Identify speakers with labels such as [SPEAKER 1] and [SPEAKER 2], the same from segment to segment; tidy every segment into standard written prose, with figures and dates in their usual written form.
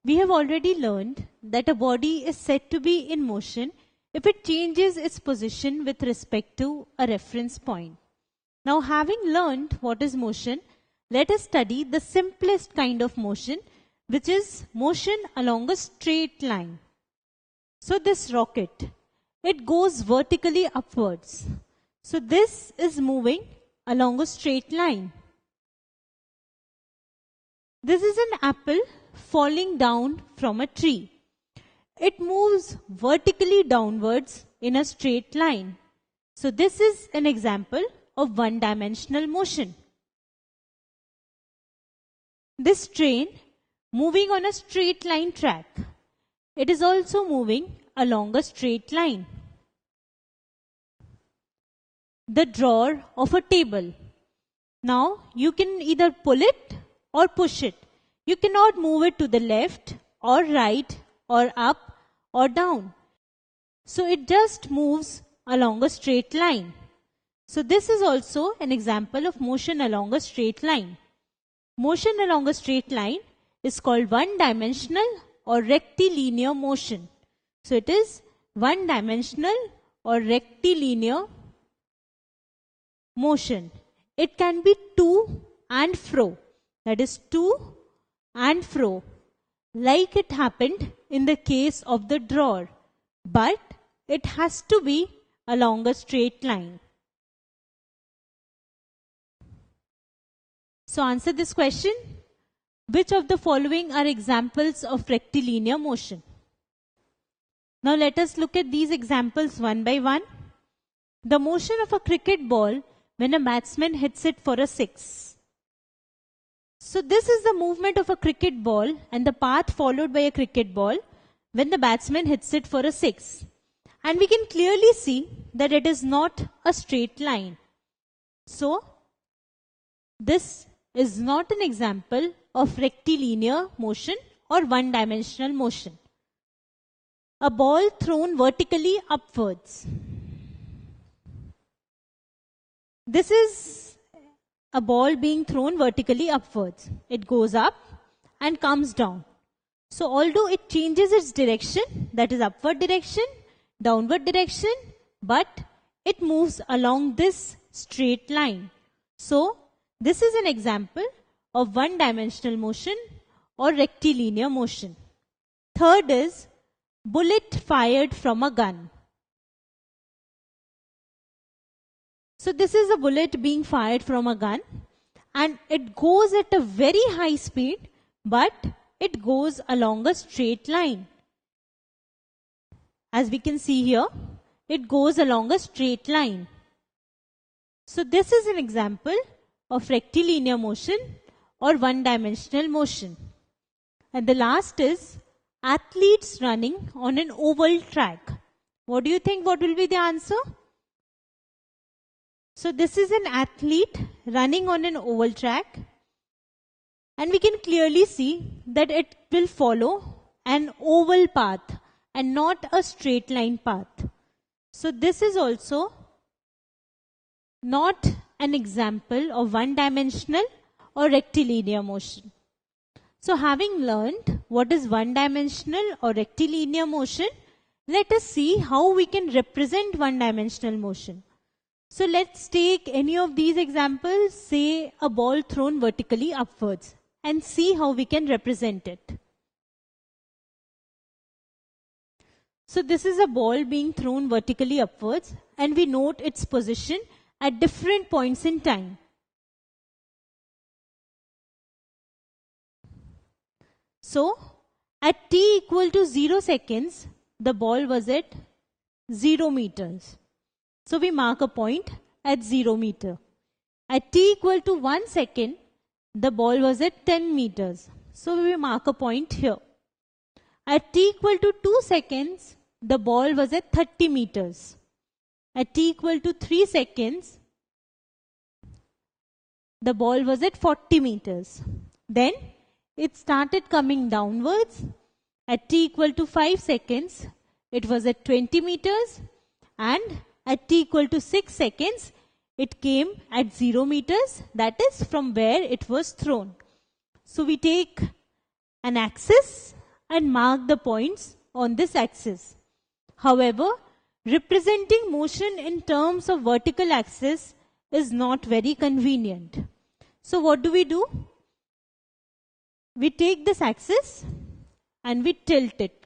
[SPEAKER 1] We have already learned that a body is said to be in motion if it changes its position with respect to a reference point. Now, having learned what is motion, let us study the simplest kind of motion, which is motion along a straight line. So this rocket, it goes vertically upwards. So this is moving along a straight line. This is an apple falling down from a tree. It moves vertically downwards in a straight line. So this is an example of one-dimensional motion. This train moving on a straight line track. It is also moving along a straight line. The drawer of a table. Now you can either pull it or push it. You cannot move it to the left or right or up or down. So it just moves along a straight line. So this is also an example of motion along a straight line. Motion along a straight line is called one-dimensional or rectilinear motion. So it is one-dimensional or rectilinear motion. It can be to and fro. That is to and fro, like it happened in the case of the drawer. But it has to be along a straight line. So answer this question. Which of the following are examples of rectilinear motion? Now let us look at these examples one by one. The motion of a cricket ball when a batsman hits it for a six. So this is the movement of a cricket ball and the path followed by a cricket ball when the batsman hits it for a six. And we can clearly see that it is not a straight line. So this is not an example of rectilinear motion or one-dimensional motion. A ball thrown vertically upwards. This is a ball being thrown vertically upwards. It goes up and comes down. So although it changes its direction, that is upward direction, downward direction, but it moves along this straight line. So this is an example of one-dimensional motion or rectilinear motion. Third is bullet fired from a gun. So this is a bullet being fired from a gun and it goes at a very high speed, but it goes along a straight line. As we can see here, it goes along a straight line. So this is an example of rectilinear motion or one-dimensional motion. And the last is athletes running on an oval track. What do you think? What will be the answer? So this is an athlete running on an oval track. And we can clearly see that it will follow an oval path and not a straight line path. So this is also not an example of one-dimensional or rectilinear motion. So having learned what is one-dimensional or rectilinear motion, let us see how we can represent one-dimensional motion. So let's take any of these examples, say a ball thrown vertically upwards, and see how we can represent it. So this is a ball being thrown vertically upwards, and we note its position at different points in time. So at t equal to 0 seconds, the ball was at 0 meters. So we mark a point at 0 meter. At t equal to 1 second, the ball was at 10 meters. So we mark a point here. At t equal to 2 seconds, the ball was at 30 meters. At t equal to 3 seconds, the ball was at 40 meters. Then it started coming downwards. At t equal to 5 seconds, it was at 20 meters. And at t equal to 6 seconds, it came at 0 meters. That is from where it was thrown. So we take an axis and mark the points on this axis. However, representing motion in terms of vertical axis is not very convenient. So what do? We take this axis and we tilt it.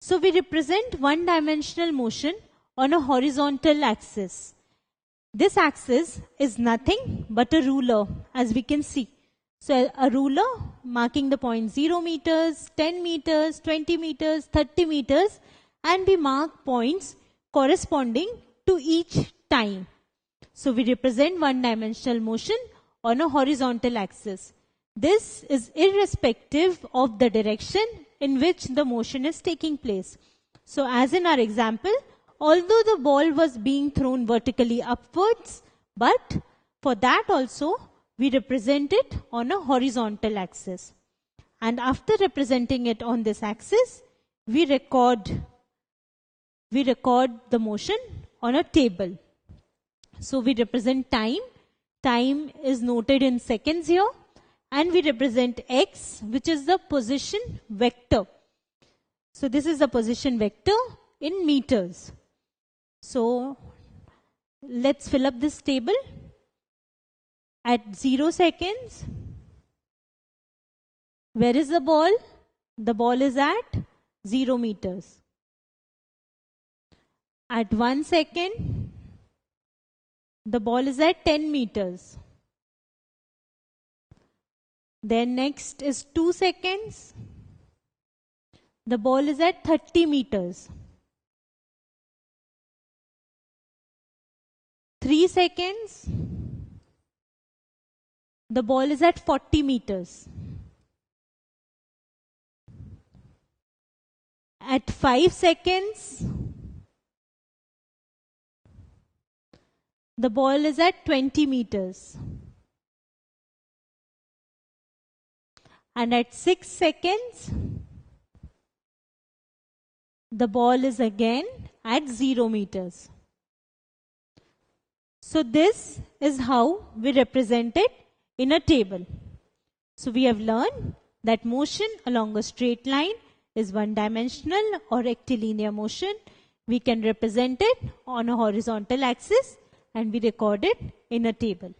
[SPEAKER 1] So we represent one-dimensional motion on a horizontal axis. This axis is nothing but a ruler, as we can see. So a ruler marking the point 0 meters, 10 meters, 20 meters, 30 meters, and we mark points corresponding to each time. So we represent one-dimensional motion on a horizontal axis. This is irrespective of the direction in which the motion is taking place. So as in our example, although the ball was being thrown vertically upwards, but for that also we represent it on a horizontal axis. And after representing it on this axis, we record the motion on a table. So we represent time. Time is noted in seconds here. And we represent x, which is the position vector. So this is the position vector in meters. So let's fill up this table. At 0 seconds, where is the ball? The ball is at 0 meters. At 1 second, the ball is at 10 meters. Then next is 2 seconds. The ball is at 30 meters. 3 seconds. The ball is at 40 meters. At 5 seconds, the ball is at 20 meters. And at 6 seconds, the ball is again at 0 meters. So this is how we represent it in a table. So we have learned that motion along a straight line is one-dimensional or rectilinear motion. We can represent it on a horizontal axis and we record it in a table.